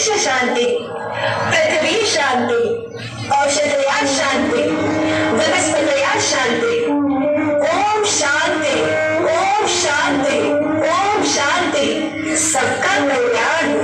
अंतरिक्ष शांति, पृथ्वी शांति, औषधया शांति, वनस्पतया शांति। ओम शांति, ओम शांति, ओम शांति। सबका कल्याण।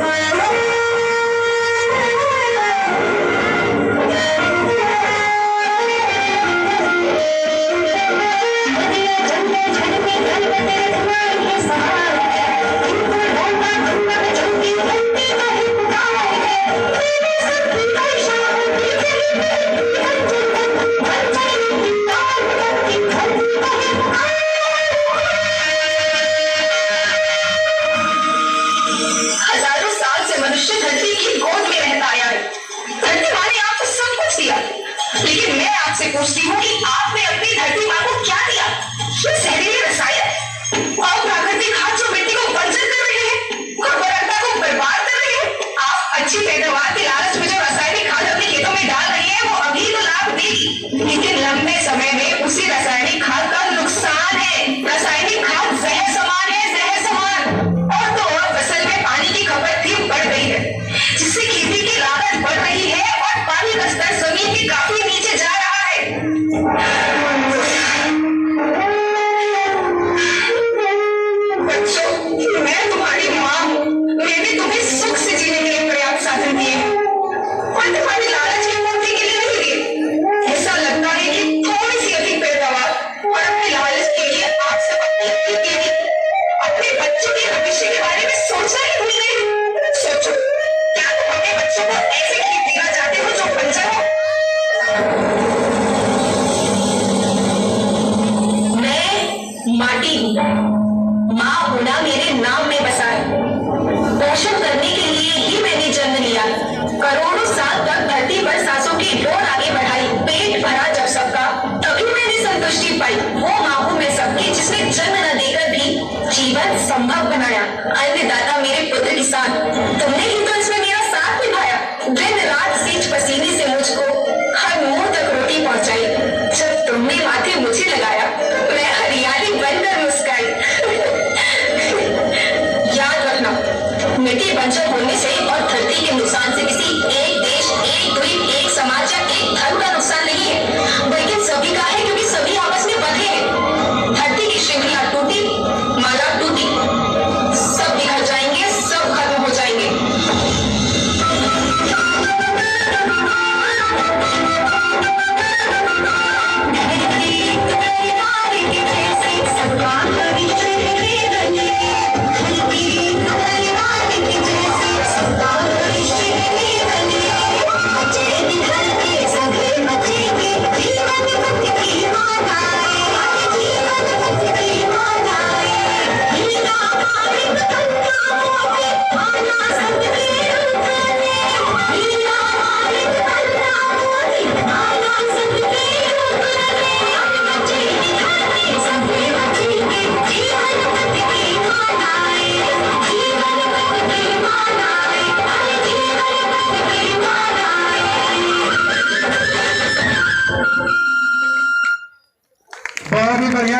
लेकिन मैं आपसे पूछती हूँ कि आपने अपनी धरती माँ को क्या दिया? ये जहरीले रसायन और प्राकृतिक खाद जो मिट्टी को बंजर कर रहे हैं, उर्वरकता को बर्बाद कर रहे हैं। आप अच्छी पैदावार के लालच में जो रासायनिक खाद अपने खेतों में डाल रही है, वो अभी तो लाभ देगी, लेकिन लंबे समय में उसी रासायनिक खाद का नुकसान है। रासायनिक खाद जहर समान है, जहर समान। और तो और फसल में पानी की खपत भी बढ़ गई है, जिससे खेती की लागत बढ़ रही है और पानी का स्तर जमीन के काफी नीचे जा रहा है। बच्चों, मैं तुम्हारी माँ हूँ। मैंने तुम्हें सुख से जीने के लिए पर्याप्त साधन दिए और तुम्हारी लालच की पूर्ति के लिए नहीं दिए। ऐसा लगता है कि थोड़ी सी अधिक पैदावार और अपने लालच के लिए आप सब अपने बच्चों के भविष्य के बारे में सोचना ही भूल गए। सोचो, क्या तुम अपने बच्चों को ऐसे खेत देना चाहते हो जो बंजर हो? मैं माटी हूँ। माँ होना मेरे नाम में बसा है। पोषण करने के लिए ही मैंने जन्म लिया। करोड़ों साल तक धरती पर सांसों की डोर आगे बढ़ाई। पेट भरा जब सबका, तभी मैंने संतुष्टि पाई। वो माँ हूँ मैं सबकी, जिसने जन्म न देकर भी जीवन संभव बनाया। अन्नदाता मेरे पुत्र किसान, तुमने ही तो इसमें मेरा साथ निभाया। दिन रात सींच पसीने से मुझको हर मुंह तक रोटी पहुंचाई। जब तुमने माथे मुझे लगाया, मैं हरियाली बनकर मुस्काई। याद रखना, मिट्टी बंजर होने से और धरती के नुकसान से किसी एक देश, एक द्वीप, एक समाज या एक धर्म का नुकसान नहीं है, बल्कि सभी का है, क्योंकि सभी आपस में बंधे हैं। धरती की श्रृंखला टूटी, माला टूटी, सब बिखर जाएंगे, सब खत्म हो जाएंगे। बहुत ही बढ़िया।